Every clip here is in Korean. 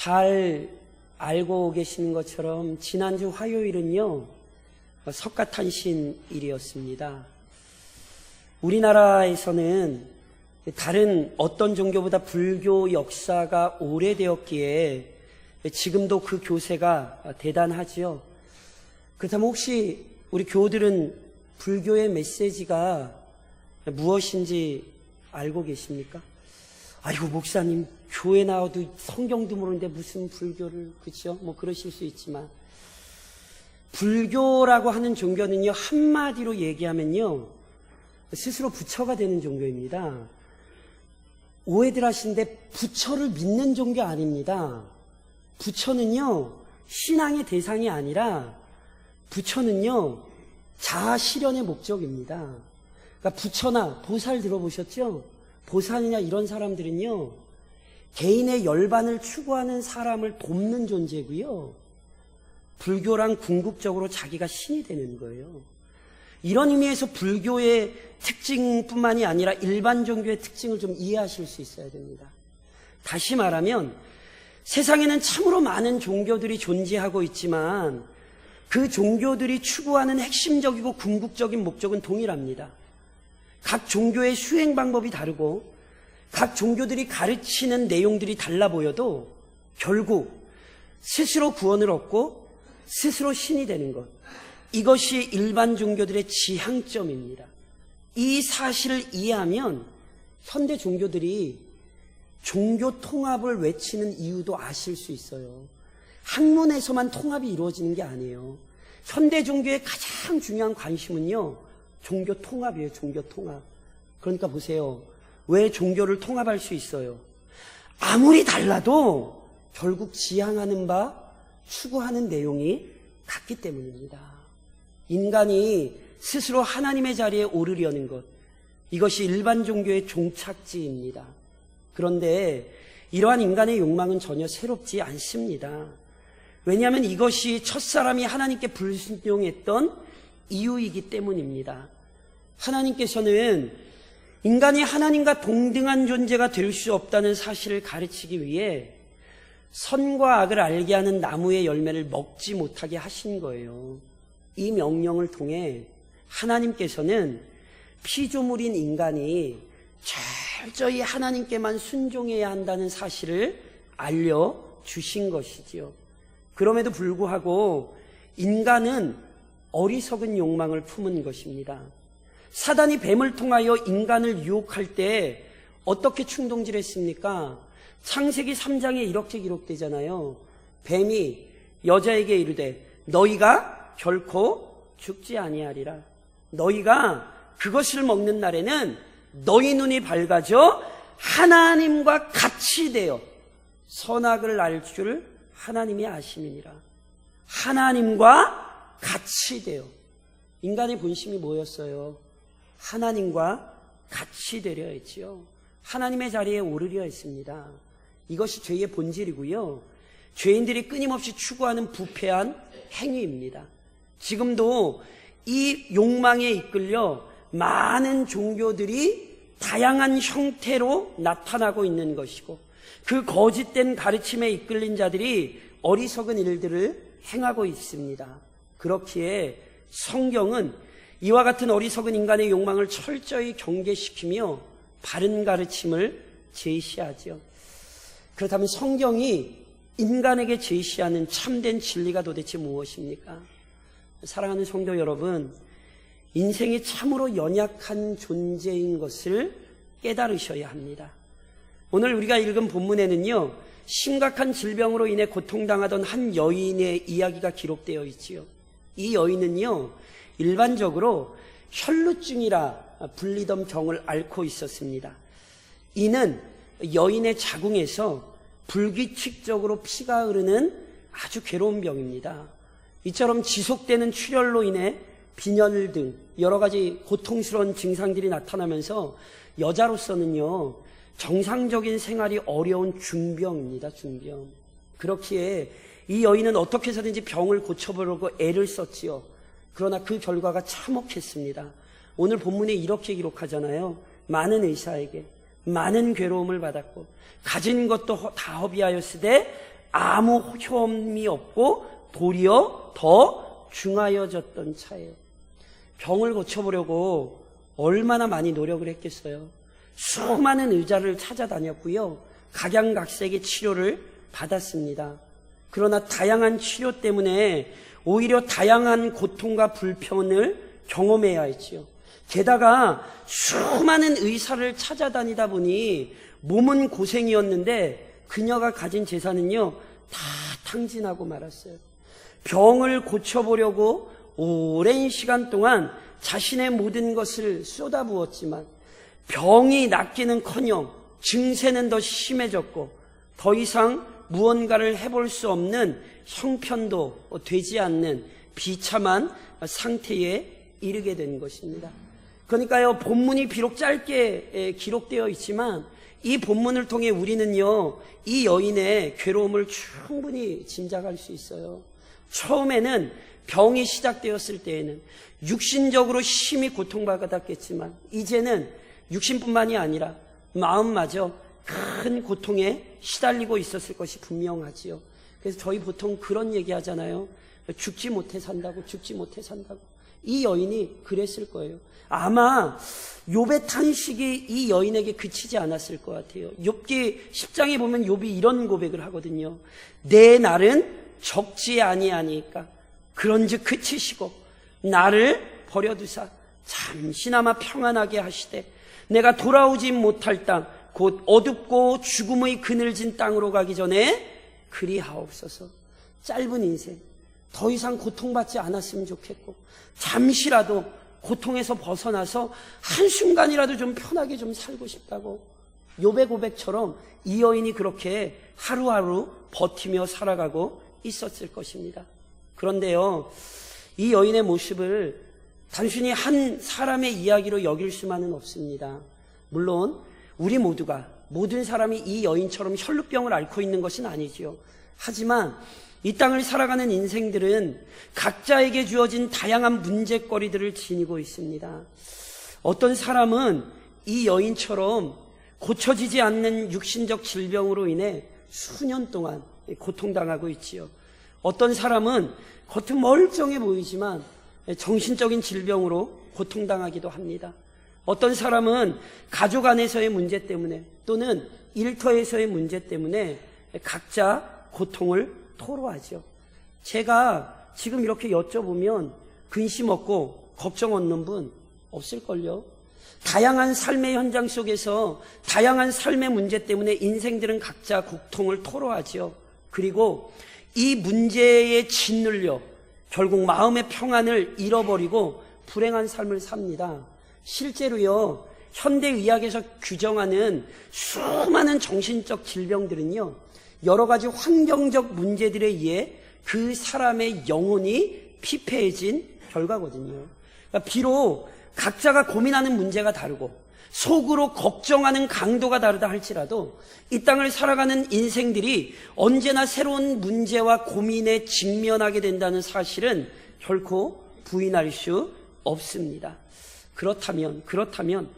잘 알고 계시는 것처럼 지난주 화요일은요, 석가탄신일이었습니다. 우리나라에서는 다른 어떤 종교보다 불교 역사가 오래되었기에 지금도 그 교세가 대단하지요. 그렇다면 혹시 우리 교우들은 불교의 메시지가 무엇인지 알고 계십니까? 아이고, 목사님, 교회 나와도 성경도 모르는데 무슨 불교를, 그렇죠? 뭐 그러실 수 있지만, 불교라고 하는 종교는요, 한마디로 얘기하면요, 스스로 부처가 되는 종교입니다. 오해들 하시는데 부처를 믿는 종교 아닙니다. 부처는요, 신앙의 대상이 아니라 부처는요, 자아 실현의 목적입니다. 그러니까 부처나 보살 들어보셨죠? 보살이냐 이런 사람들은요, 개인의 열반을 추구하는 사람을 돕는 존재고요, 불교랑 궁극적으로 자기가 신이 되는 거예요. 이런 의미에서 불교의 특징뿐만이 아니라 일반 종교의 특징을 좀 이해하실 수 있어야 됩니다. 다시 말하면 세상에는 참으로 많은 종교들이 존재하고 있지만 그 종교들이 추구하는 핵심적이고 궁극적인 목적은 동일합니다. 각 종교의 수행 방법이 다르고 각 종교들이 가르치는 내용들이 달라 보여도 결국 스스로 구원을 얻고 스스로 신이 되는 것, 이것이 일반 종교들의 지향점입니다. 이 사실을 이해하면 현대 종교들이 종교 통합을 외치는 이유도 아실 수 있어요. 학문에서만 통합이 이루어지는 게 아니에요. 현대 종교의 가장 중요한 관심은요, 종교 통합이에요. 종교 통합. 그러니까 보세요. 왜 종교를 통합할 수 있어요? 아무리 달라도 결국 지향하는 바, 추구하는 내용이 같기 때문입니다. 인간이 스스로 하나님의 자리에 오르려는 것, 이것이 일반 종교의 종착지입니다. 그런데 이러한 인간의 욕망은 전혀 새롭지 않습니다. 왜냐하면 이것이 첫사람이 하나님께 불순종했던 이유이기 때문입니다. 하나님께서는 인간이 하나님과 동등한 존재가 될 수 없다는 사실을 가르치기 위해 선과 악을 알게 하는 나무의 열매를 먹지 못하게 하신 거예요. 이 명령을 통해 하나님께서는 피조물인 인간이 철저히 하나님께만 순종해야 한다는 사실을 알려주신 것이지요. 그럼에도 불구하고 인간은 어리석은 욕망을 품은 것입니다. 사단이 뱀을 통하여 인간을 유혹할 때 어떻게 충동질했습니까? 창세기 3장에 이렇게 기록되잖아요. 뱀이 여자에게 이르되 너희가 결코 죽지 아니하리라. 너희가 그것을 먹는 날에는 너희 눈이 밝아져 하나님과 같이 되어 선악을 알 줄 하나님이 아심이니라. 하나님과 같이 되어. 인간의 본심이 뭐였어요? 하나님과 같이 되려 했지요. 하나님의 자리에 오르려 했습니다. 이것이 죄의 본질이고요, 죄인들이 끊임없이 추구하는 부패한 행위입니다. 지금도 이 욕망에 이끌려 많은 종교들이 다양한 형태로 나타나고 있는 것이고, 그 거짓된 가르침에 이끌린 자들이 어리석은 일들을 행하고 있습니다. 그렇기에 성경은 이와 같은 어리석은 인간의 욕망을 철저히 경계시키며 바른 가르침을 제시하죠. 그렇다면 성경이 인간에게 제시하는 참된 진리가 도대체 무엇입니까? 사랑하는 성도 여러분, 인생이 참으로 연약한 존재인 것을 깨달으셔야 합니다. 오늘 우리가 읽은 본문에는요, 심각한 질병으로 인해 고통당하던 한 여인의 이야기가 기록되어 있지요. 이 여인은요, 일반적으로 혈루증이라 불리던 병을 앓고 있었습니다. 이는 여인의 자궁에서 불규칙적으로 피가 흐르는 아주 괴로운 병입니다. 이처럼 지속되는 출혈로 인해 빈혈 등 여러 가지 고통스러운 증상들이 나타나면서 여자로서는요, 정상적인 생활이 어려운 중병입니다. 중병. 그렇기에 이 여인은 어떻게 해서든지 병을 고쳐보려고 애를 썼지요. 그러나 그 결과가 참혹했습니다. 오늘 본문에 이렇게 기록하잖아요. 많은 의사에게 많은 괴로움을 받았고 가진 것도 다 허비하였으되 아무 효험이 없고 도리어 더 중하여졌던 차예요. 병을 고쳐보려고 얼마나 많이 노력을 했겠어요. 수많은 의사를 찾아다녔고요. 각양각색의 치료를 받았습니다. 그러나 다양한 치료 때문에 오히려 다양한 고통과 불편을 경험해야 했지요. 게다가 수많은 의사를 찾아다니다 보니 몸은 고생이었는데 그녀가 가진 재산은요, 다 탕진하고 말았어요. 병을 고쳐보려고 오랜 시간 동안 자신의 모든 것을 쏟아부었지만 병이 낫기는커녕 증세는 더 심해졌고 더 이상 무언가를 해볼 수 없는 형편도 되지 않는 비참한 상태에 이르게 된 것입니다. 그러니까요, 본문이 비록 짧게 기록되어 있지만 이 본문을 통해 우리는요, 이 여인의 괴로움을 충분히 짐작할 수 있어요. 처음에는 병이 시작되었을 때에는 육신적으로 심히 고통받았겠지만 이제는 육신뿐만이 아니라 마음마저 큰 고통에 시달리고 있었을 것이 분명하지요. 그래서 저희 보통 그런 얘기 하잖아요. 죽지 못해 산다고, 죽지 못해 산다고. 이 여인이 그랬을 거예요. 아마 욥의 탄식이 이 여인에게 그치지 않았을 것 같아요. 욥기 10장에 보면 욥이 이런 고백을 하거든요. 내 날은 적지 아니하니까 그런즉 그치시고 나를 버려두사 잠시나마 평안하게 하시되 내가 돌아오지 못할 땅 곧 어둡고 죽음의 그늘진 땅으로 가기 전에 그리하옵소서. 짧은 인생 더 이상 고통받지 않았으면 좋겠고 잠시라도 고통에서 벗어나서 한순간이라도 좀 편하게 좀 살고 싶다고 욥의 고백처럼 이 여인이 그렇게 하루하루 버티며 살아가고 있었을 것입니다. 그런데요, 이 여인의 모습을 단순히 한 사람의 이야기로 여길 수만은 없습니다. 물론 우리 모두가, 모든 사람이 이 여인처럼 혈루병을 앓고 있는 것은 아니지요. 하지만 이 땅을 살아가는 인생들은 각자에게 주어진 다양한 문제거리들을 지니고 있습니다. 어떤 사람은 이 여인처럼 고쳐지지 않는 육신적 질병으로 인해 수년 동안 고통당하고 있지요. 어떤 사람은 겉은 멀쩡해 보이지만 정신적인 질병으로 고통당하기도 합니다. 어떤 사람은 가족 안에서의 문제 때문에 또는 일터에서의 문제 때문에 각자 고통을 토로하죠. 제가 지금 이렇게 여쭤보면 근심 없고 걱정 없는 분 없을걸요. 다양한 삶의 현장 속에서 다양한 삶의 문제 때문에 인생들은 각자 고통을 토로하죠. 그리고 이 문제에 짓눌려 결국 마음의 평안을 잃어버리고 불행한 삶을 삽니다. 실제로요, 현대의학에서 규정하는 수많은 정신적 질병들은요, 여러 가지 환경적 문제들에 의해 그 사람의 영혼이 피폐해진 결과거든요. 그러니까 비록 각자가 고민하는 문제가 다르고 속으로 걱정하는 강도가 다르다 할지라도 이 땅을 살아가는 인생들이 언제나 새로운 문제와 고민에 직면하게 된다는 사실은 결코 부인할 수 없습니다. 그렇다면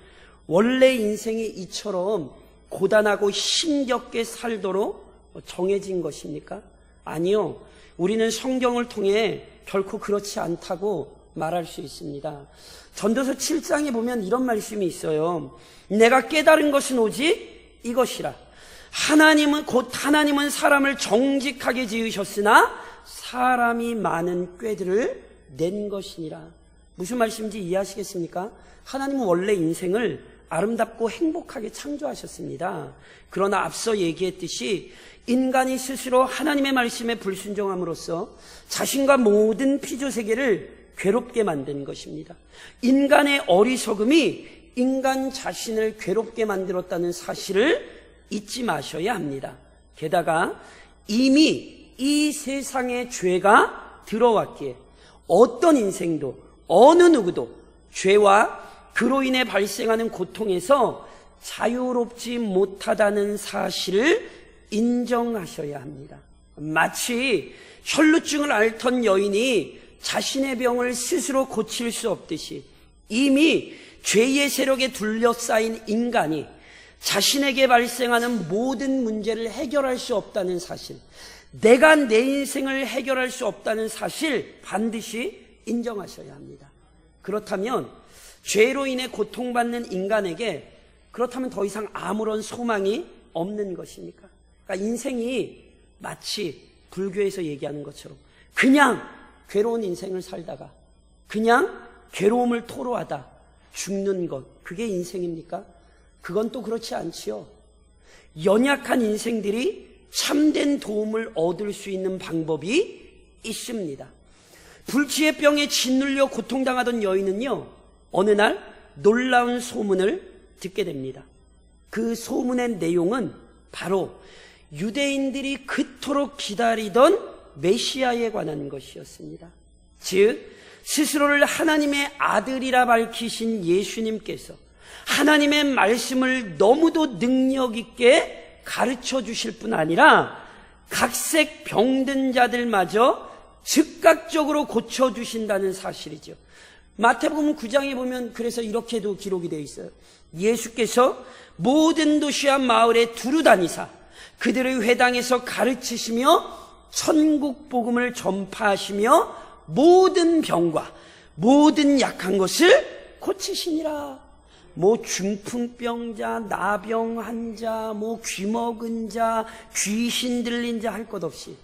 원래 인생이 이처럼 고단하고 힘겹게 살도록 정해진 것입니까? 아니요. 우리는 성경을 통해 결코 그렇지 않다고 말할 수 있습니다. 전도서 7장에 보면 이런 말씀이 있어요. 내가 깨달은 것은 오직 이것이라. 하나님은 사람을 정직하게 지으셨으나 사람이 많은 꾀들을 낸 것이니라. 무슨 말씀인지 이해하시겠습니까? 하나님은 원래 인생을 아름답고 행복하게 창조하셨습니다. 그러나 앞서 얘기했듯이 인간이 스스로 하나님의 말씀에 불순종함으로써 자신과 모든 피조세계를 괴롭게 만든 것입니다. 인간의 어리석음이 인간 자신을 괴롭게 만들었다는 사실을 잊지 마셔야 합니다. 게다가 이미 이 세상에 죄가 들어왔기에 어떤 인생도 어느 누구도 죄와 그로 인해 발생하는 고통에서 자유롭지 못하다는 사실을 인정하셔야 합니다. 마치 혈루증을 앓던 여인이 자신의 병을 스스로 고칠 수 없듯이 이미 죄의 세력에 둘러싸인 인간이 자신에게 발생하는 모든 문제를 해결할 수 없다는 사실, 내가 내 인생을 해결할 수 없다는 사실 반드시 인정하셔야 합니다. 그렇다면 죄로 인해 고통받는 인간에게 그렇다면 더 이상 아무런 소망이 없는 것입니까? 그러니까 인생이 마치 불교에서 얘기하는 것처럼 그냥 괴로운 인생을 살다가 그냥 괴로움을 토로하다 죽는 것, 그게 인생입니까? 그건 또 그렇지 않지요. 연약한 인생들이 참된 도움을 얻을 수 있는 방법이 있습니다. 불치의 병에 짓눌려 고통당하던 여인은요, 어느 날 놀라운 소문을 듣게 됩니다. 그 소문의 내용은 바로 유대인들이 그토록 기다리던 메시아에 관한 것이었습니다. 즉 스스로를 하나님의 아들이라 밝히신 예수님께서 하나님의 말씀을 너무도 능력 있게 가르쳐 주실 뿐 아니라 각색 병든 자들마저 즉각적으로 고쳐주신다는 사실이죠. 마태복음 9장에 보면 그래서 이렇게도 기록이 되어 있어요. 예수께서 모든 도시와 마을에 두루 다니사 그들의 회당에서 가르치시며 천국 복음을 전파하시며 모든 병과 모든 약한 것을 고치시니라. 뭐 중풍병자, 나병 환자, 뭐 귀먹은 자, 귀신 들린 자 할 것 없이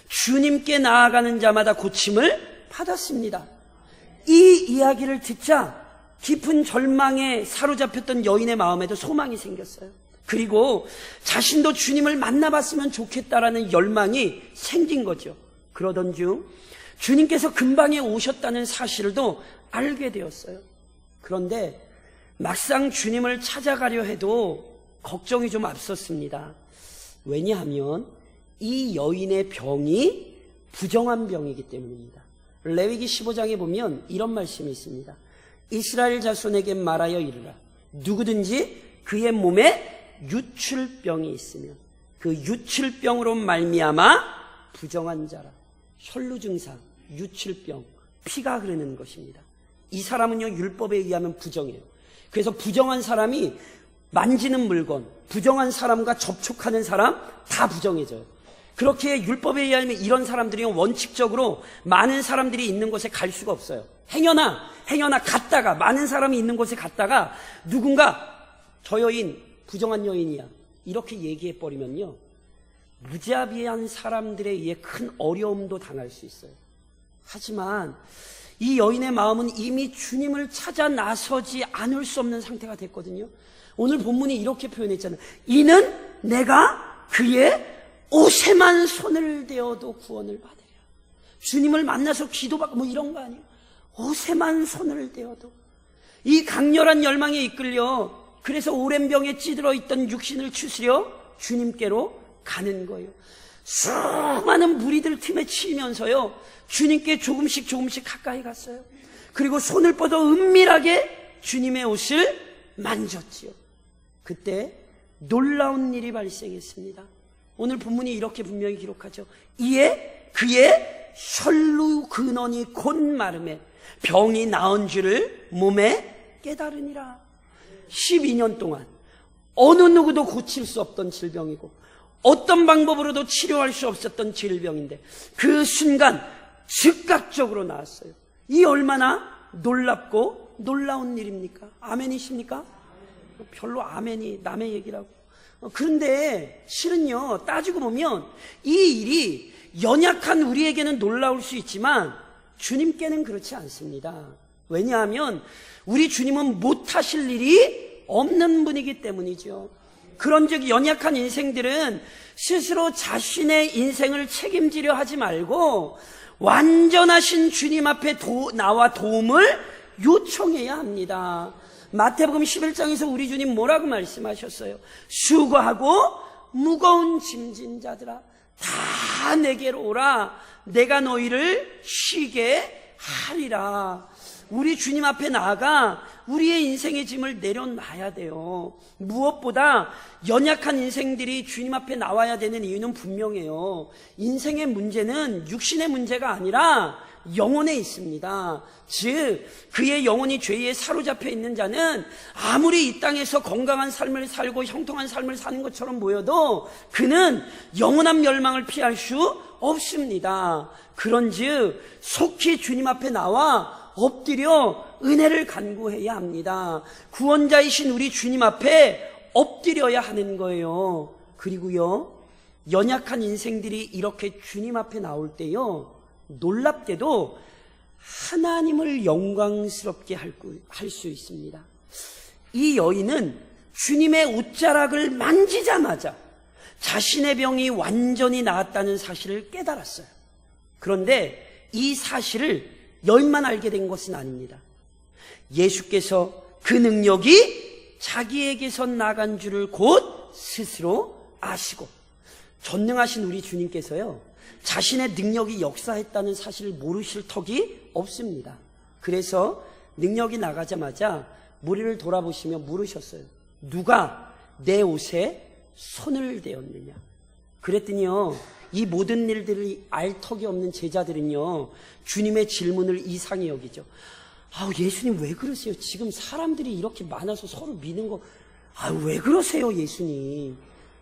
주님께 나아가는 자마다 고침을 받았습니다. 이 이야기를 듣자 깊은 절망에 사로잡혔던 여인의 마음에도 소망이 생겼어요. 그리고 자신도 주님을 만나봤으면 좋겠다라는 열망이 생긴 거죠. 그러던 중 주님께서 근방에 오셨다는 사실도 알게 되었어요. 그런데 막상 주님을 찾아가려 해도 걱정이 좀 앞섰습니다. 왜냐하면 이 여인의 병이 부정한 병이기 때문입니다. 레위기 15장에 보면 이런 말씀이 있습니다. 이스라엘 자손에게 말하여 이르라. 누구든지 그의 몸에 유출병이 있으면 그 유출병으로 말미암아 부정한 자라. 혈루 증상, 유출병, 피가 흐르는 것입니다. 이 사람은요 율법에 의하면 부정해요. 그래서 부정한 사람이 만지는 물건, 부정한 사람과 접촉하는 사람 다 부정해져요. 그렇게 율법에 의하면 이런 사람들이 원칙적으로 많은 사람들이 있는 곳에 갈 수가 없어요. 행여나 갔다가 많은 사람이 있는 곳에 갔다가 누군가 저 여인 부정한 여인이야 이렇게 얘기해버리면요 무자비한 사람들에 의해 큰 어려움도 당할 수 있어요. 하지만 이 여인의 마음은 이미 주님을 찾아 나서지 않을 수 없는 상태가 됐거든요. 오늘 본문이 이렇게 표현했잖아요. 이는 내가 그의 옷에만 손을 대어도 구원을 받으랴. 주님을 만나서 기도받고 뭐 이런 거 아니에요. 옷에만 손을 대어도. 이 강렬한 열망에 이끌려 그래서 오랜 병에 찌들어 있던 육신을 추스려 주님께로 가는 거예요. 수많은 무리들 틈에 치면서요 주님께 조금씩 가까이 갔어요. 그리고 손을 뻗어 은밀하게 주님의 옷을 만졌지요. 그때 놀라운 일이 발생했습니다. 오늘 본문이 이렇게 분명히 기록하죠. 이에 그의 혈루 근원이 곧 마름에 병이 나은 줄을 몸에 깨달으니라. 12년 동안 어느 누구도 고칠 수 없던 질병이고 어떤 방법으로도 치료할 수 없었던 질병인데 그 순간 즉각적으로 나았어요. 이 얼마나 놀랍고 놀라운 일입니까? 아멘이십니까? 별로 아멘이 남의 얘기라고. 그런데 실은요 따지고 보면 이 일이 연약한 우리에게는 놀라울 수 있지만 주님께는 그렇지 않습니다. 왜냐하면 우리 주님은 못하실 일이 없는 분이기 때문이죠. 그런즉 연약한 인생들은 스스로 자신의 인생을 책임지려 하지 말고 완전하신 주님 앞에 나와 도움을 요청해야 합니다. 마태복음 11장에서 우리 주님 뭐라고 말씀하셨어요? 수고하고 무거운 짐진 자들아 다 내게로 오라. 내가 너희를 쉬게 하리라. 우리 주님 앞에 나아가 우리의 인생의 짐을 내려놔야 돼요. 무엇보다 연약한 인생들이 주님 앞에 나와야 되는 이유는 분명해요. 인생의 문제는 육신의 문제가 아니라 영혼에 있습니다. 즉 그의 영혼이 죄에 사로잡혀 있는 자는 아무리 이 땅에서 건강한 삶을 살고 형통한 삶을 사는 것처럼 보여도 그는 영원한 멸망을 피할 수 없습니다. 그런즉 속히 주님 앞에 나와 엎드려 은혜를 간구해야 합니다. 구원자이신 우리 주님 앞에 엎드려야 하는 거예요. 그리고요, 연약한 인생들이 이렇게 주님 앞에 나올 때요, 놀랍게도 하나님을 영광스럽게 할 수 있습니다. 이 여인은 주님의 옷자락을 만지자마자 자신의 병이 완전히 나았다는 사실을 깨달았어요. 그런데 이 사실을 여인만 알게 된 것은 아닙니다. 예수께서 그 능력이 자기에게서 나간 줄을 곧 스스로 아시고, 전능하신 우리 주님께서요, 자신의 능력이 역사했다는 사실을 모르실 턱이 없습니다. 그래서 능력이 나가자마자 무리를 돌아보시며 물으셨어요. 누가 내 옷에 손을 대었느냐? 그랬더니요, 이 모든 일들을 알 턱이 없는 제자들은요, 주님의 질문을 이상히 여기죠. 예수님 왜 그러세요? 지금 사람들이 이렇게 많아서 서로 미는 거, 왜 그러세요, 예수님?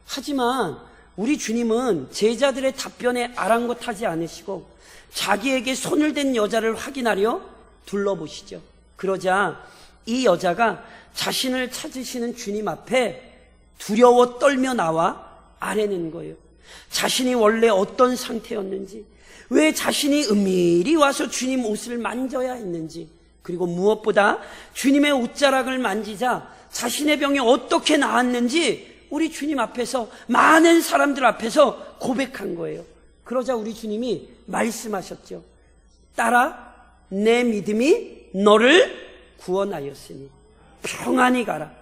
하지만 우리 주님은 제자들의 답변에 아랑곳하지 않으시고 자기에게 손을 댄 여자를 확인하려 둘러보시죠. 그러자 이 여자가 자신을 찾으시는 주님 앞에 두려워 떨며 나와 아뢰는 거예요. 자신이 원래 어떤 상태였는지, 왜 자신이 은밀히 와서 주님 옷을 만져야 했는지, 그리고 무엇보다 주님의 옷자락을 만지자 자신의 병이 어떻게 나았는지 우리 주님 앞에서, 많은 사람들 앞에서 고백한 거예요. 그러자 우리 주님이 말씀하셨죠. 딸아, 내 믿음이 너를 구원하였으니 평안히 가라.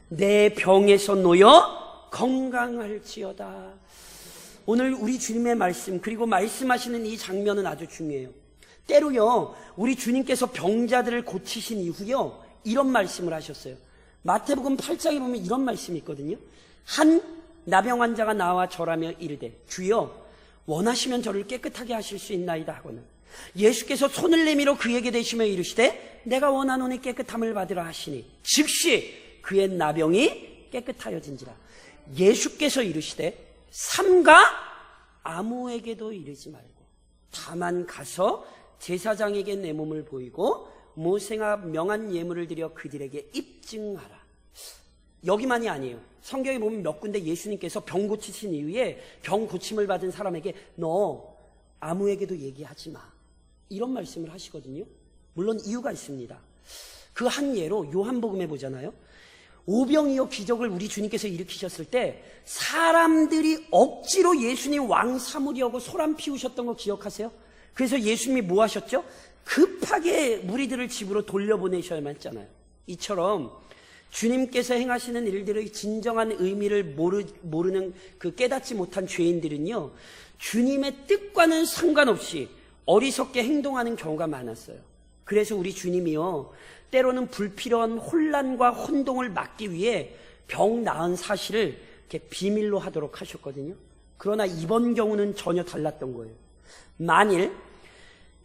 내 병에서 놓여 건강할지어다. 오늘 우리 주님의 말씀, 그리고 말씀하시는 이 장면은 아주 중요해요. 때로요, 우리 주님께서 병자들을 고치신 이후요, 이런 말씀을 하셨어요. 마태복음 8장에 보면 이런 말씀이 있거든요. 한 나병 환자가 나와 절하며 이르되 주여 원하시면 저를 깨끗하게 하실 수 있나이다 하고는 예수께서 손을 내밀어 그에게 대시며 이르시되 내가 원하노니 깨끗함을 받으라 하시니 즉시 그의 나병이 깨끗하여진지라. 예수께서 이르시되 삼가 아무에게도 이르지 말고 다만 가서 제사장에게 내 몸을 보이고 모세 앞 명한 예물을 드려 그들에게 입증하라. 여기만이 아니에요. 성경에 보면 몇 군데 예수님께서 병 고치신 이후에 병 고침을 받은 사람에게 너 아무에게도 얘기하지 마, 이런 말씀을 하시거든요. 물론 이유가 있습니다. 그 한 예로 요한복음에 보잖아요. 오병이어 기적을 우리 주님께서 일으키셨을 때 사람들이 억지로 예수님 왕 삼으려고 소란 피우셨던 거 기억하세요? 그래서 예수님이 뭐 하셨죠? 급하게 무리들을 집으로 돌려보내셔야만 했잖아요. 이처럼 주님께서 행하시는 일들의 진정한 의미를 모르는 그 깨닫지 못한 죄인들은요, 주님의 뜻과는 상관없이 어리석게 행동하는 경우가 많았어요. 그래서 우리 주님이요, 때로는 불필요한 혼란과 혼동을 막기 위해 병 나은 사실을 이렇게 비밀로 하도록 하셨거든요. 그러나 이번 경우는 전혀 달랐던 거예요. 만일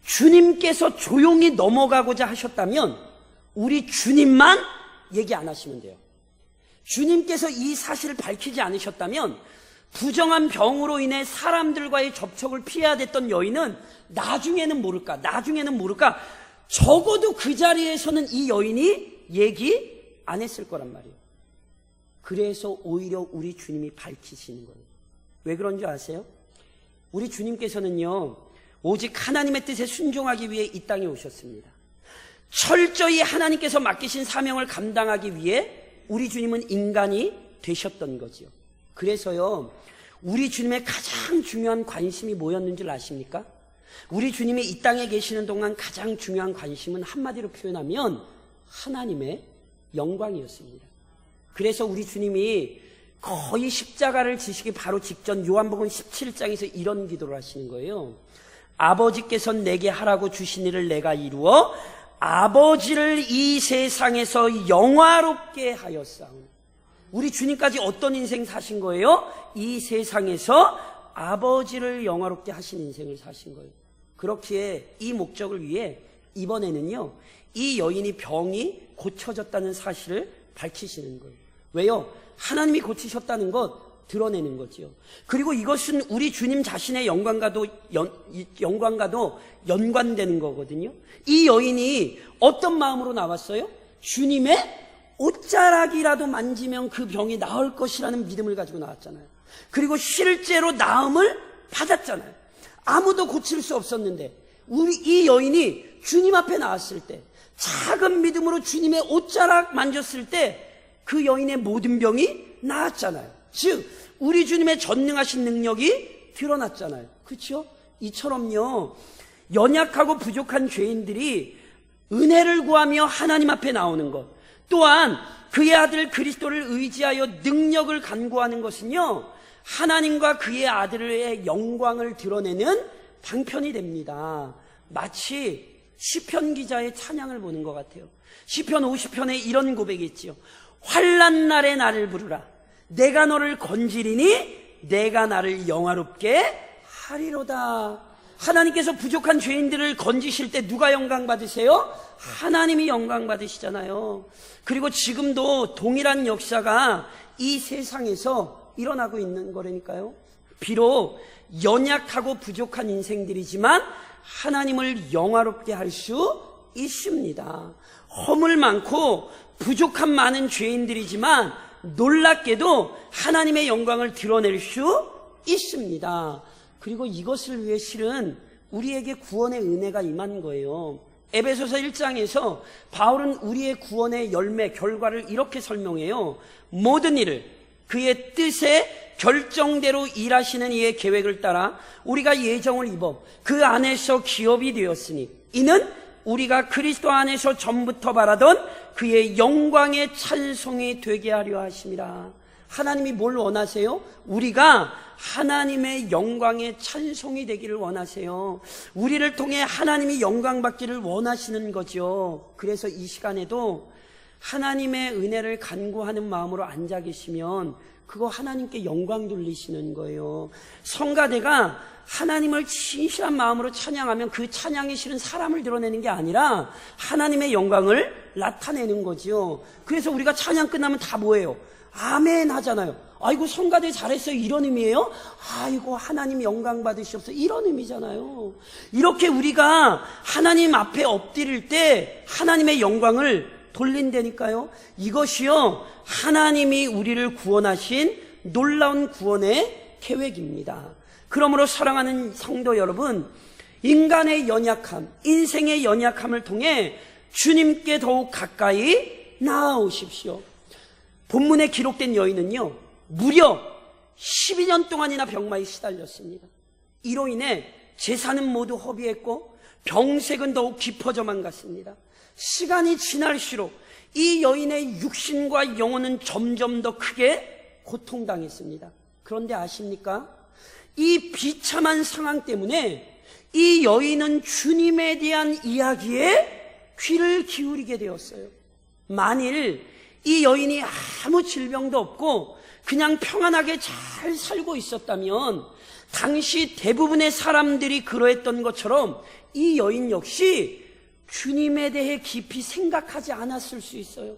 주님께서 조용히 넘어가고자 하셨다면 우리 주님만 얘기 안 하시면 돼요. 주님께서 이 사실을 밝히지 않으셨다면 부정한 병으로 인해 사람들과의 접촉을 피해야 됐던 여인은 나중에는 모를까 적어도 그 자리에서는 이 여인이 얘기 안 했을 거란 말이에요. 그래서 오히려 우리 주님이 밝히시는 거예요. 왜 그런 줄 아세요? 우리 주님께서는요, 오직 하나님의 뜻에 순종하기 위해 이 땅에 오셨습니다. 철저히 하나님께서 맡기신 사명을 감당하기 위해 우리 주님은 인간이 되셨던 거죠. 그래서요, 우리 주님의 가장 중요한 관심이 뭐였는 줄 아십니까? 우리 주님이 이 땅에 계시는 동안 가장 중요한 관심은 한마디로 표현하면 하나님의 영광이었습니다. 그래서 우리 주님이 거의 십자가를 지시기 바로 직전 요한복음 17장에서 이런 기도를 하시는 거예요. 아버지께서 내게 하라고 주신 일을 내가 이루어 아버지를 이 세상에서 영화롭게 하였사오니. 우리 주님까지 어떤 인생 사신 거예요? 이 세상에서 아버지를 영화롭게 하신 인생을 사신 거예요. 그렇기에 이 목적을 위해 이번에는요, 이 여인이 병이 고쳐졌다는 사실을 밝히시는 거예요. 왜요? 하나님이 고치셨다는 것 드러내는 거지요. 그리고 이것은 우리 주님 자신의 영광과도 연관되는 거거든요. 이 여인이 어떤 마음으로 나왔어요? 주님의 옷자락이라도 만지면 그 병이 나을 것이라는 믿음을 가지고 나왔잖아요. 그리고 실제로 나음을 받았잖아요. 아무도 고칠 수 없었는데 이 여인이 주님 앞에 나왔을 때, 작은 믿음으로 주님의 옷자락 만졌을 때 그 여인의 모든 병이 나았잖아요. 즉 우리 주님의 전능하신 능력이 드러났잖아요. 그렇죠? 이처럼요, 연약하고 부족한 죄인들이 은혜를 구하며 하나님 앞에 나오는 것, 또한 그의 아들 그리스도를 의지하여 능력을 간구하는 것은요, 하나님과 그의 아들의 영광을 드러내는 방편이 됩니다. 마치 시편 기자의 찬양을 보는 것 같아요. 시편 50편에 이런 고백이 있지요. 환난 날에 나를 부르라. 내가 너를 건지리니 내가 나를 영화롭게 하리로다. 하나님께서 부족한 죄인들을 건지실 때 누가 영광 받으세요? 하나님이 영광 받으시잖아요. 그리고 지금도 동일한 역사가 이 세상에서 일어나고 있는 거라니까요. 비록 연약하고 부족한 인생들이지만 하나님을 영화롭게 할 수 있습니다. 허물 많고 부족한 많은 죄인들이지만 놀랍게도 하나님의 영광을 드러낼 수 있습니다. 그리고 이것을 위해 실은 우리에게 구원의 은혜가 임한 거예요. 에베소서 1장에서 바울은 우리의 구원의 열매, 결과를 이렇게 설명해요. 모든 일을 그의 뜻에 결정대로 일하시는 이의 계획을 따라 우리가 예정을 입어 그 안에서 기업이 되었으니 이는 우리가 그리스도 안에서 전부터 바라던 그의 영광의 찬송이 되게 하려 하심이라. 하나님이 뭘 원하세요? 우리가 하나님의 영광의 찬송이 되기를 원하세요. 우리를 통해 하나님이 영광 받기를 원하시는 거죠. 그래서 이 시간에도 하나님의 은혜를 간구하는 마음으로 앉아 계시면 그거 하나님께 영광 돌리시는 거예요. 성가대가 하나님을 진실한 마음으로 찬양하면 그 찬양이 실은 사람을 드러내는 게 아니라 하나님의 영광을 나타내는 거지요. 그래서 우리가 찬양 끝나면 다 뭐예요? 아멘 하잖아요. 아이고 성가대 잘했어요, 이런 의미예요? 아이고 하나님 영광 받으시옵소서, 이런 의미잖아요. 이렇게 우리가 하나님 앞에 엎드릴 때 하나님의 영광을 돌린다니까요. 이것이요, 하나님이 우리를 구원하신 놀라운 구원의 계획입니다. 그러므로 사랑하는 성도 여러분, 인간의 연약함, 인생의 연약함을 통해 주님께 더욱 가까이 나아오십시오. 본문에 기록된 여인은요, 무려 12년 동안이나 병마에 시달렸습니다. 이로 인해 재산은 모두 허비했고 병색은 더욱 깊어져만 갔습니다. 시간이 지날수록 이 여인의 육신과 영혼은 점점 더 크게 고통당했습니다. 그런데 아십니까? 이 비참한 상황 때문에 이 여인은 주님에 대한 이야기에 귀를 기울이게 되었어요. 만일 이 여인이 아무 질병도 없고 그냥 평안하게 잘 살고 있었다면 당시 대부분의 사람들이 그러했던 것처럼 이 여인 역시 주님에 대해 깊이 생각하지 않았을 수 있어요.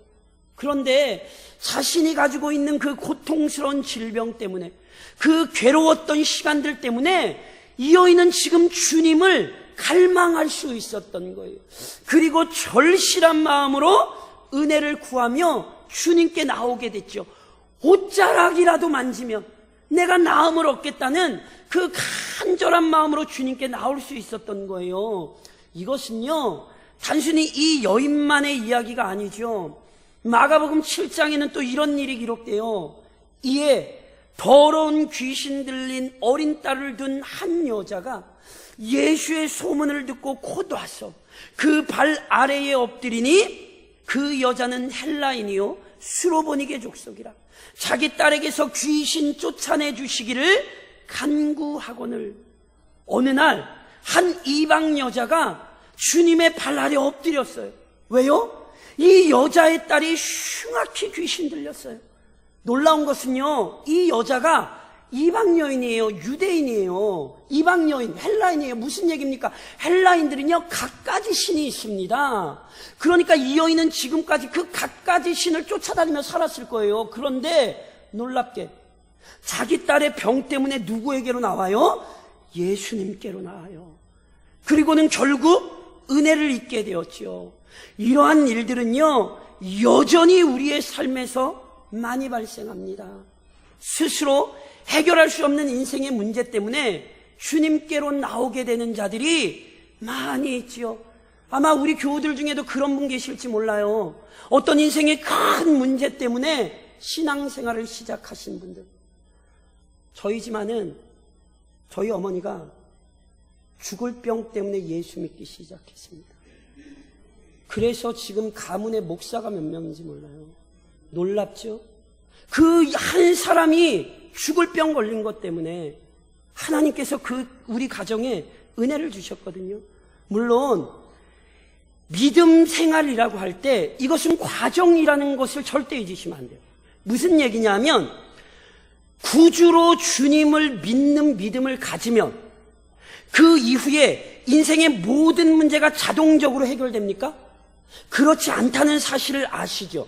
그런데 자신이 가지고 있는 그 고통스러운 질병 때문에, 그 괴로웠던 시간들 때문에 이 여인은 지금 주님을 갈망할 수 있었던 거예요. 그리고 절실한 마음으로 은혜를 구하며 주님께 나오게 됐죠. 옷자락이라도 만지면 내가 나음을 얻겠다는 그 간절한 마음으로 주님께 나올 수 있었던 거예요. 이것은요, 단순히 이 여인만의 이야기가 아니죠. 마가복음 7장에는 또 이런 일이 기록돼요. 이에 더러운 귀신 들린 어린 딸을 둔 한 여자가 예수의 소문을 듣고 곧 와서 그 발 아래에 엎드리니, 그 여자는 헬라인이요 수로보니게 족속이라. 자기 딸에게서 귀신 쫓아내 주시기를 간구하거늘. 어느 날 한 이방 여자가 주님의 발 아래 엎드렸어요. 왜요? 이 여자의 딸이 흉악히 귀신 들렸어요. 놀라운 것은요, 이 여자가 이방 여인이에요. 유대인이에요. 이방 여인, 헬라인이에요. 무슨 얘기입니까? 헬라인들은요, 갖가지 신이 있습니다. 그러니까 이 여인은 지금까지 그 갖가지 신을 쫓아다니며 살았을 거예요. 그런데 놀랍게 자기 딸의 병 때문에 누구에게로 나와요? 예수님께로 나와요. 그리고는 결국 은혜를 잊게 되었죠. 이러한 일들은요, 여전히 우리의 삶에서 많이 발생합니다. 스스로 해결할 수 없는 인생의 문제 때문에 주님께로 나오게 되는 자들이 많이 있지요. 아마 우리 교우들 중에도 그런 분 계실지 몰라요. 어떤 인생의 큰 문제 때문에 신앙생활을 시작하신 분들. 저희 집안은 저희 어머니가 죽을 병 때문에 예수 믿기 시작했습니다. 그래서 지금 가문의 목사가 몇 명인지 몰라요. 놀랍죠? 그 한 사람이 죽을 병 걸린 것 때문에 하나님께서 우리 가정에 은혜를 주셨거든요. 물론 믿음 생활이라고 할 때 이것은 과정이라는 것을 절대 잊으시면 안 돼요. 무슨 얘기냐면 구주로 주님을 믿는 믿음을 가지면 그 이후에 인생의 모든 문제가 자동적으로 해결됩니까? 그렇지 않다는 사실을 아시죠?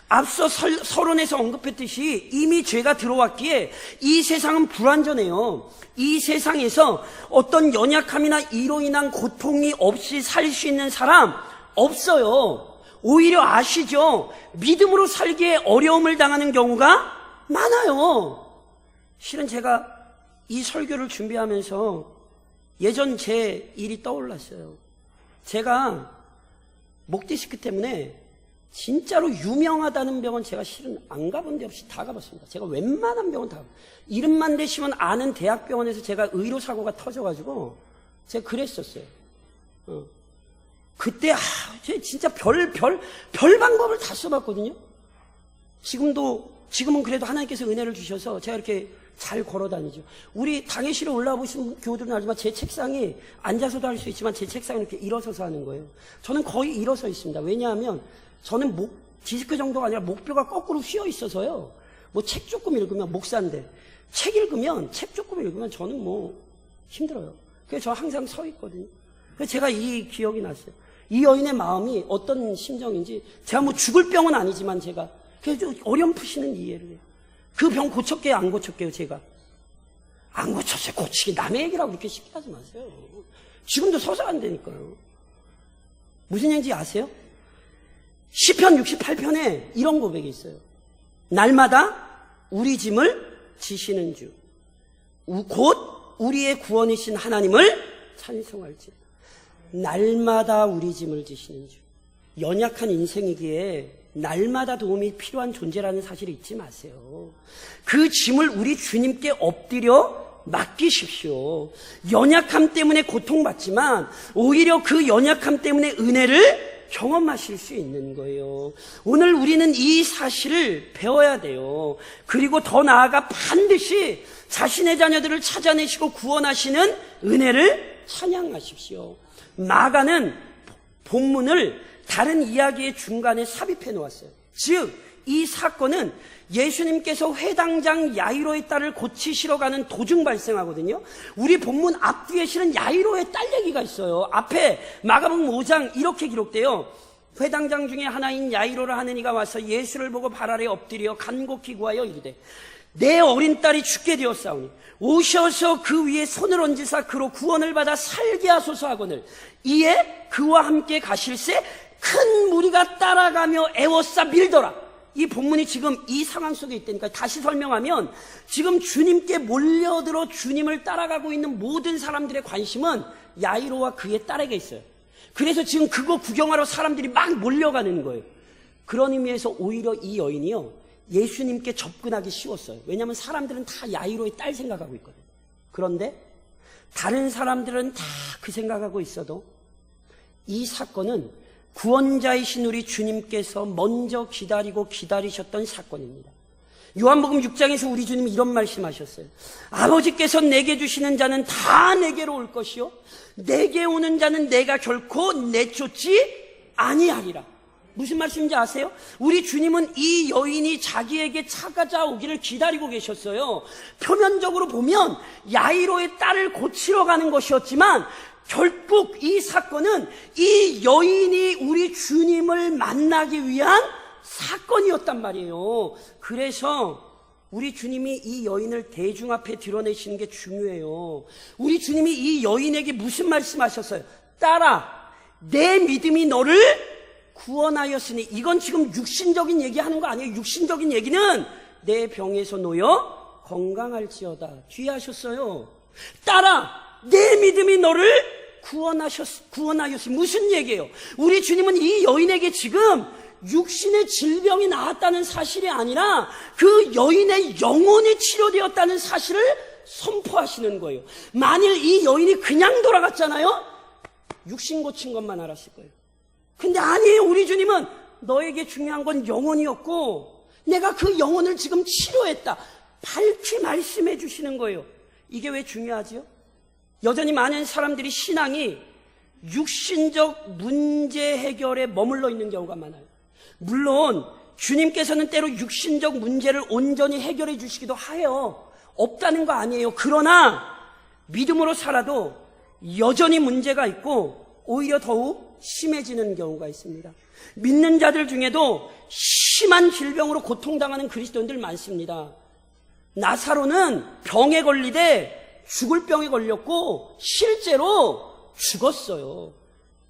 앞서 서론에서 언급했듯이 이미 죄가 들어왔기에 이 세상은 불완전해요. 이 세상에서 어떤 연약함이나 이로 인한 고통이 없이 살 수 있는 사람 없어요. 오히려 아시죠? 믿음으로 살기에 어려움을 당하는 경우가 많아요. 실은 제가 이 설교를 준비하면서 예전 제 일이 떠올랐어요. 제가 목 디스크 때문에 진짜로 유명하다는 병원 제가 실은 안 가본 데 없이 다 가봤습니다. 제가 웬만한 병원 다 가봤어요. 이름만 대시면 아는 대학병원에서 제가 의료사고가 터져가지고 제가 그랬었어요. 그때 제가 진짜 별 방법을 다 써봤거든요. 지금은 그래도 하나님께서 은혜를 주셔서 제가 이렇게 잘 걸어다니죠. 우리 당회실에 올라오신 교우들은 알지만 제 책상이 앉아서도 할 수 있지만 제 책상은 이렇게 일어서서 하는 거예요. 저는 거의 일어서 있습니다. 왜냐하면 저는 디스크 정도가 아니라 목뼈가 거꾸로 휘어 있어서요. 뭐 책 조금 읽으면 목사인데 책 조금 읽으면 저는 힘들어요. 그래서 저 항상 서 있거든요. 그래서 제가 이 기억이 났어요. 이 여인의 마음이 어떤 심정인지 제가 죽을 병은 아니지만 제가 그래서 어렴풋이는 이해를 해요. 그 병 고쳤게요, 안 고쳤게요, 제가? 안 고쳤어요. 고치기 남의 얘기라고 그렇게 쉽게 하지 마세요. 지금도 서서 안 되니까요. 무슨 얘기인지 아세요? 시편 68편에 이런 고백이 있어요. 날마다 우리 짐을 지시는 주, 곧 우리의 구원이신 하나님을 찬송할지. 날마다 우리 짐을 지시는 주. 연약한 인생이기에 날마다 도움이 필요한 존재라는 사실을 잊지 마세요. 그 짐을 우리 주님께 엎드려 맡기십시오. 연약함 때문에 고통받지만 오히려 그 연약함 때문에 은혜를 경험하실 수 있는 거예요. 오늘 우리는 이 사실을 배워야 돼요. 그리고 더 나아가 반드시 자신의 자녀들을 찾아내시고 구원하시는 은혜를 찬양하십시오. 마가는 본문을 다른 이야기의 중간에 삽입해 놓았어요. 즉, 이 사건은 예수님께서 회당장 야이로의 딸을 고치시러 가는 도중 발생하거든요. 우리 본문 앞뒤에 실은 야이로의 딸 얘기가 있어요. 앞에 마가복음 5장 이렇게 기록돼요. 회당장 중에 하나인 야이로라 하는 이가 와서 예수를 보고 발 아래 엎드려 간곡히 구하여 이르되 내 어린 딸이 죽게 되었사오니 오셔서 그 위에 손을 얹으사 그로 구원을 받아 살게 하소서 하거늘 이에 그와 함께 가실새 큰 무리가 따라가며 애워싸 밀더라. 이 본문이 지금 이 상황 속에 있다니까. 다시 설명하면 지금 주님께 몰려들어 주님을 따라가고 있는 모든 사람들의 관심은 야이로와 그의 딸에게 있어요. 그래서 지금 그거 구경하러 사람들이 막 몰려가는 거예요. 그런 의미에서 오히려 이 여인이요, 예수님께 접근하기 쉬웠어요. 왜냐하면 사람들은 다 야이로의 딸 생각하고 있거든요. 그런데 다른 사람들은 다 그 생각하고 있어도 이 사건은 구원자이신 우리 주님께서 먼저 기다리셨던 사건입니다. 요한복음 6장에서 우리 주님이 이런 말씀하셨어요. 아버지께서 내게 주시는 자는 다 내게로 올 것이요 내게 오는 자는 내가 결코 내쫓지 아니하리라. 무슨 말씀인지 아세요? 우리 주님은 이 여인이 자기에게 찾아오기를 기다리고 계셨어요. 표면적으로 보면 야이로의 딸을 고치러 가는 것이었지만 결국 이 사건은 이 여인이 우리 주님을 만나기 위한 사건이었단 말이에요. 그래서 우리 주님이 이 여인을 대중 앞에 드러내시는 게 중요해요. 우리 주님이 이 여인에게 무슨 말씀하셨어요? 딸아, 내 믿음이 너를 구원하였으니. 이건 지금 육신적인 얘기하는 거 아니에요. 육신적인 얘기는 내 병에서 놓여 건강할지어다 뒤에 하셨어요. 딸아, 내 믿음이 너를 구원하였으니. 무슨 얘기예요? 우리 주님은 이 여인에게 지금 육신의 질병이 나았다는 사실이 아니라 그 여인의 영혼이 치료되었다는 사실을 선포하시는 거예요. 만일 이 여인이 그냥 돌아갔잖아요, 육신 고친 것만 알았을 거예요. 근데 아니에요. 우리 주님은 너에게 중요한 건 영혼이었고 내가 그 영혼을 지금 치료했다, 밝히 말씀해 주시는 거예요. 이게 왜 중요하지요? 여전히 많은 사람들이 신앙이 육신적 문제 해결에 머물러 있는 경우가 많아요. 물론 주님께서는 때로 육신적 문제를 온전히 해결해 주시기도 해요. 없다는 거 아니에요. 그러나 믿음으로 살아도 여전히 문제가 있고 오히려 더욱 심해지는 경우가 있습니다. 믿는 자들 중에도 심한 질병으로 고통당하는 그리스도인들 많습니다. 나사로는 병에 걸리되 죽을 병에 걸렸고 실제로 죽었어요.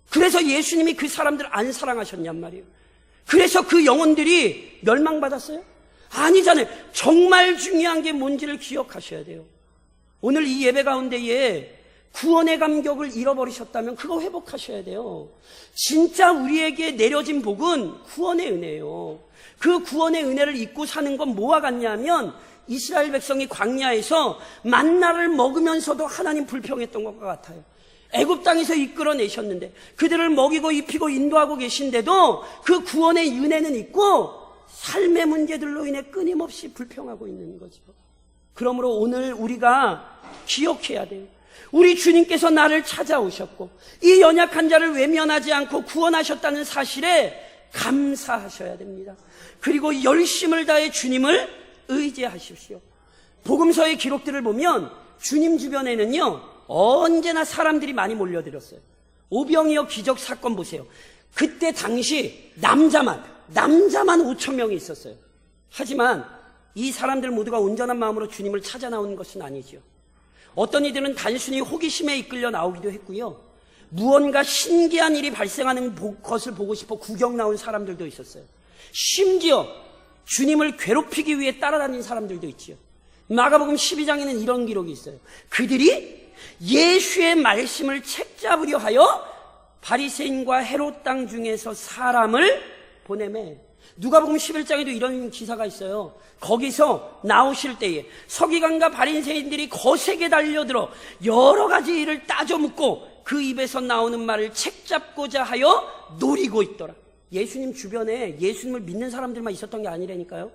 그래서 예수님이 그 사람들을 안 사랑하셨냔 말이에요. 그래서 그 영혼들이 멸망받았어요? 아니잖아요. 정말 중요한 게 뭔지를 기억하셔야 돼요. 오늘 이 예배 가운데에 구원의 감격을 잃어버리셨다면 그거 회복하셔야 돼요. 진짜 우리에게 내려진 복은 구원의 은혜예요. 그 구원의 은혜를 잊고 사는 건 뭐와 같냐면 이스라엘 백성이 광야에서 만나를 먹으면서도 하나님 불평했던 것과 같아요. 애굽 땅에서 이끌어내셨는데 그들을 먹이고 입히고 인도하고 계신데도 그 구원의 은혜는 있고 삶의 문제들로 인해 끊임없이 불평하고 있는 거죠. 그러므로 오늘 우리가 기억해야 돼요. 우리 주님께서 나를 찾아오셨고 이 연약한 자를 외면하지 않고 구원하셨다는 사실에 감사하셔야 됩니다. 그리고 열심을 다해 주님을 의지하십시오. 복음서의 기록들을 보면 주님 주변에는요 언제나 사람들이 많이 몰려들었어요. 오병이어 기적 사건 보세요. 그때 당시 남자만 5천 명이 있었어요. 하지만 이 사람들 모두가 온전한 마음으로 주님을 찾아 나온 것은 아니죠. 어떤 이들은 단순히 호기심에 이끌려 나오기도 했고요. 무언가 신기한 일이 발생하는 것을 보고 싶어 구경 나온 사람들도 있었어요. 심지어 주님을 괴롭히기 위해 따라다닌 사람들도 있지요. 마가복음 12장에는 이런 기록이 있어요. 그들이 예수의 말씀을 책잡으려 하여 바리새인과 헤롯 땅 중에서 사람을 보내매. 누가복음 11장에도 이런 기사가 있어요. 거기서 나오실 때에 서기관과 바리새인들이 거세게 달려들어 여러 가지 일을 따져 묻고 그 입에서 나오는 말을 책잡고자 하여 노리고 있더라. 예수님 주변에 예수님을 믿는 사람들만 있었던 게 아니라니까요.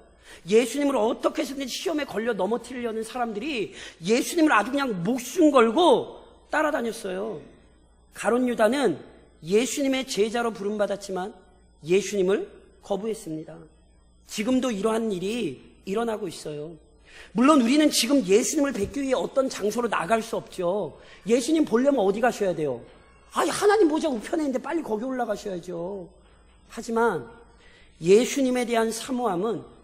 예수님을 어떻게 해서든지 시험에 걸려 넘어뜨리려는 사람들이 예수님을 아주 그냥 목숨 걸고 따라다녔어요. 가룟 유다는 예수님의 제자로 부름받았지만 예수님을 거부했습니다. 지금도 이러한 일이 일어나고 있어요. 물론 우리는 지금 예수님을 뵙기 위해 어떤 장소로 나갈 수 없죠. 예수님 보려면 어디 가셔야 돼요? 하나님 보좌 우편에 있는데 빨리 거기 올라가셔야죠. 하지만 예수님에 대한 사모함은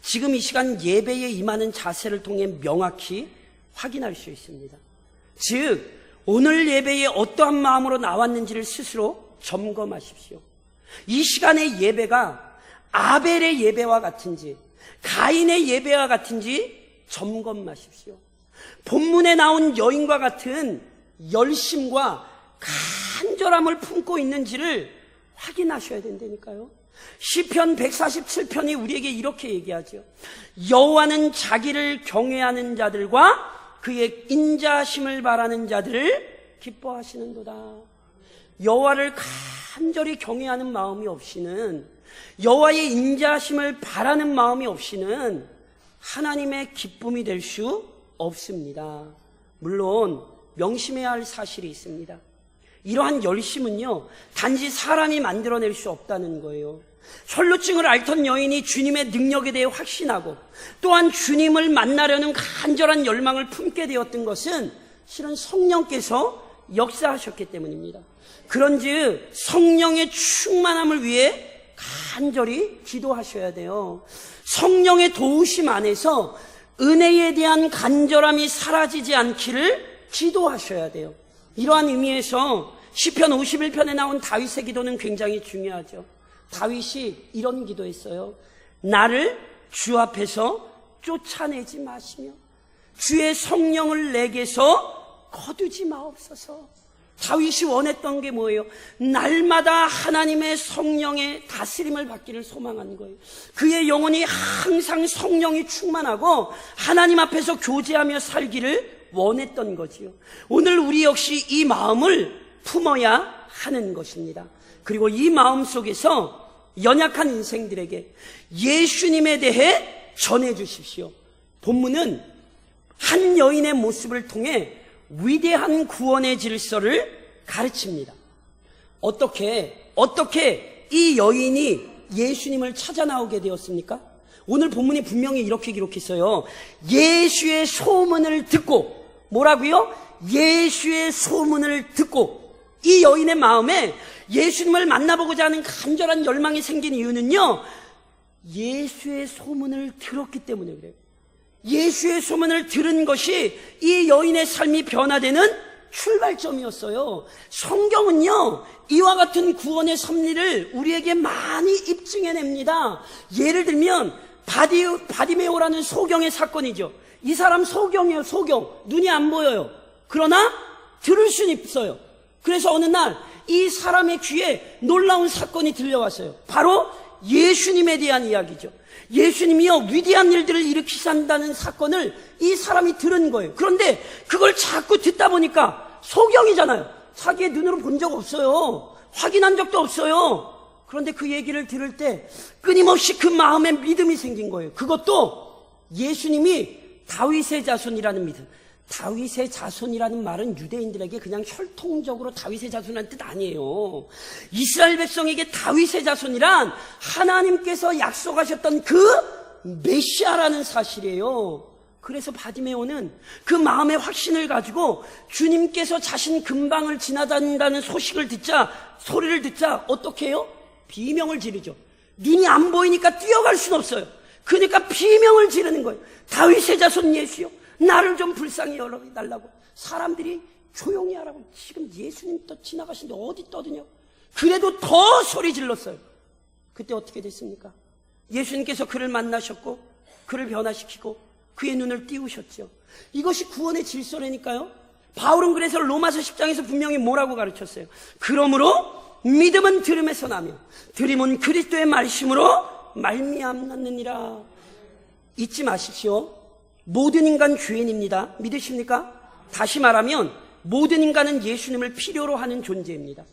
지금 이 시간 예배에 임하는 자세를 통해 명확히 확인할 수 있습니다. 즉 오늘 예배에 어떠한 마음으로 나왔는지를 스스로 점검하십시오. 이 시간의 예배가 아벨의 예배와 같은지 가인의 예배와 같은지 점검하십시오. 본문에 나온 여인과 같은 열심과 간절함을 품고 있는지를 확인하셔야 된다니까요. 시편 147편이 우리에게 이렇게 얘기하죠. 여호와는 자기를 경외하는 자들과 그의 인자하심을 바라는 자들을 기뻐하시는도다. 여호와를 간절히 경외하는 마음이 없이는, 여호와의 인자하심을 바라는 마음이 없이는 하나님의 기쁨이 될 수 없습니다. 물론 명심해야 할 사실이 있습니다. 이러한 열심은요, 단지 사람이 만들어낼 수 없다는 거예요. 혈루증을 앓던 여인이 주님의 능력에 대해 확신하고 또한 주님을 만나려는 간절한 열망을 품게 되었던 것은 실은 성령께서 역사하셨기 때문입니다. 그런즉 성령의 충만함을 위해 간절히 기도하셔야 돼요. 성령의 도우심 안에서 은혜에 대한 간절함이 사라지지 않기를 기도하셔야 돼요. 이러한 의미에서 시편 51편에 나온 다윗의 기도는 굉장히 중요하죠. 다윗이 이런 기도했어요. 나를 주 앞에서 쫓아내지 마시며 주의 성령을 내게서 거두지 마옵소서. 다윗이 원했던 게 뭐예요? 날마다 하나님의 성령의 다스림을 받기를 소망한 거예요. 그의 영혼이 항상 성령이 충만하고 하나님 앞에서 교제하며 살기를 원했던 거지요. 오늘 우리 역시 이 마음을 품어야 하는 것입니다. 그리고 이 마음 속에서 연약한 인생들에게 예수님에 대해 전해주십시오. 본문은 한 여인의 모습을 통해 위대한 구원의 질서를 가르칩니다. 어떻게 이 여인이 예수님을 찾아 나오게 되었습니까? 오늘 본문이 분명히 이렇게 기록했어요. 예수의 소문을 듣고, 뭐라고요? 예수의 소문을 듣고. 이 여인의 마음에 예수님을 만나보고자 하는 간절한 열망이 생긴 이유는요, 예수의 소문을 들었기 때문에 그래요. 예수의 소문을 들은 것이 이 여인의 삶이 변화되는 출발점이었어요. 성경은요, 이와 같은 구원의 섭리를 우리에게 많이 입증해냅니다. 예를 들면 바디메오라는 소경의 사건이죠. 이 사람 소경이에요. 소경. 눈이 안 보여요. 그러나 들을 수는 있어요. 그래서 어느 날 이 사람의 귀에 놀라운 사건이 들려왔어요. 바로 예수님에 대한 이야기죠. 예수님이요, 위대한 일들을 일으키신다는 사건을 이 사람이 들은 거예요. 그런데 그걸 자꾸 듣다 보니까 소경이잖아요. 자기의 눈으로 본 적 없어요. 확인한 적도 없어요. 그런데 그 얘기를 들을 때 끊임없이 그 마음에 믿음이 생긴 거예요. 그것도 예수님이 다윗의 자손이라는 믿음. 다윗의 자손이라는 말은 유대인들에게 그냥 혈통적으로 다윗의 자손이라는 뜻 아니에요. 이스라엘 백성에게 다윗의 자손이란 하나님께서 약속하셨던 그 메시아라는 사실이에요. 그래서 바디메오는 그 마음의 확신을 가지고 주님께서 자신 근방을 지나다닌다는 소리를 듣자 어떻게 해요? 비명을 지르죠. 눈이 안 보이니까 뛰어갈 수는 없어요. 그러니까 비명을 지르는 거예요. 다윗의 자손 예수요, 나를 좀 불쌍히 여겨달라고. 사람들이 조용히 하라고. 지금 예수님 또 지나가시는데 어디 떠드냐고. 그래도 더 소리 질렀어요. 그때 어떻게 됐습니까? 예수님께서 그를 만나셨고 그를 변화시키고 그의 눈을 띄우셨죠. 이것이 구원의 질서라니까요. 바울은 그래서 로마서 10장에서 분명히 뭐라고 가르쳤어요? 그러므로 믿음은 들음에서 나며 들음은 그리스도의 말씀으로 말미암느니라. 잊지 마십시오. 모든 인간 죄인입니다. 믿으십니까? 다시 말하면 모든 인간은 예수님을 필요로 하는 존재입니다.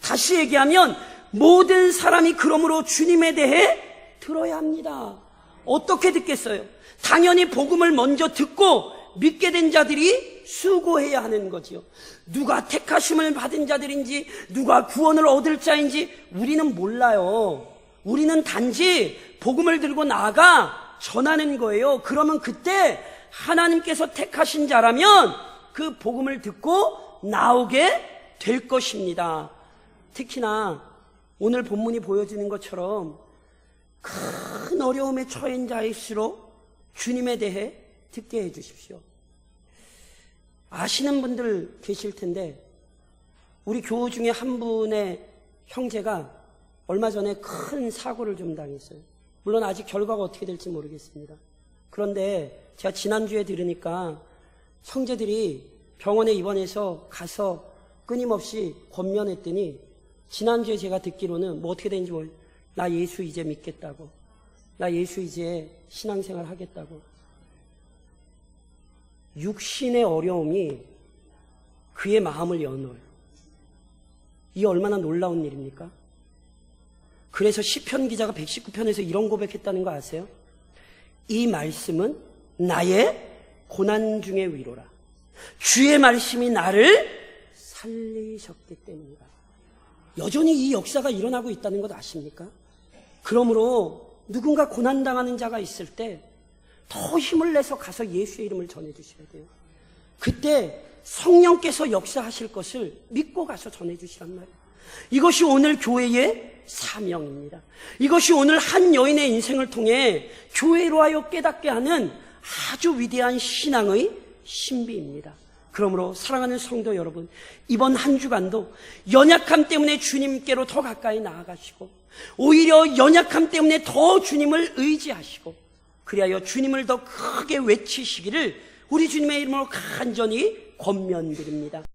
다시 얘기하면 모든 사람이 그러므로 주님에 대해 들어야 합니다. 어떻게 듣겠어요? 당연히 복음을 먼저 듣고 믿게 된 자들이 수고해야 하는 거지요. 누가 택하심을 받은 자들인지 누가 구원을 얻을 자인지 우리는 몰라요. 우리는 단지 복음을 들고 나아가 전하는 거예요. 그러면 그때 하나님께서 택하신 자라면 그 복음을 듣고 나오게 될 것입니다. 특히나 오늘 본문이 보여주는 것처럼 큰 어려움에 처한 자일수록 주님에 대해 듣게 해주십시오. 아시는 분들 계실 텐데 우리 교우 중에 한 분의 형제가 얼마 전에 큰 사고를 좀 당했어요. 물론 아직 결과가 어떻게 될지 모르겠습니다. 그런데 제가 지난주에 들으니까 형제들이 병원에 입원해서 가서 끊임없이 권면했더니 지난주에 제가 듣기로는 뭐 어떻게 되는지 모르겠어요. 나 예수 이제 믿겠다고. 나 예수 이제 신앙생활 하겠다고. 육신의 어려움이 그의 마음을 여놓아요. 이게 얼마나 놀라운 일입니까? 그래서 시편 기자가 119편에서 이런 고백했다는 거 아세요? 이 말씀은 나의 고난 중의 위로라. 주의 말씀이 나를 살리셨기 때문이다. 여전히 이 역사가 일어나고 있다는 것 아십니까? 그러므로 누군가 고난당하는 자가 있을 때 더 힘을 내서 가서 예수의 이름을 전해주셔야 돼요. 그때 성령께서 역사하실 것을 믿고 가서 전해주시란 말이에요. 이것이 오늘 교회의 사명입니다. 이것이 오늘 한 여인의 인생을 통해 교회로 하여 깨닫게 하는 아주 위대한 신앙의 신비입니다. 그러므로 사랑하는 성도 여러분, 이번 한 주간도 연약함 때문에 주님께로 더 가까이 나아가시고 오히려 연약함 때문에 더 주님을 의지하시고 그리하여 주님을 더 크게 외치시기를 우리 주님의 이름으로 간절히 권면드립니다.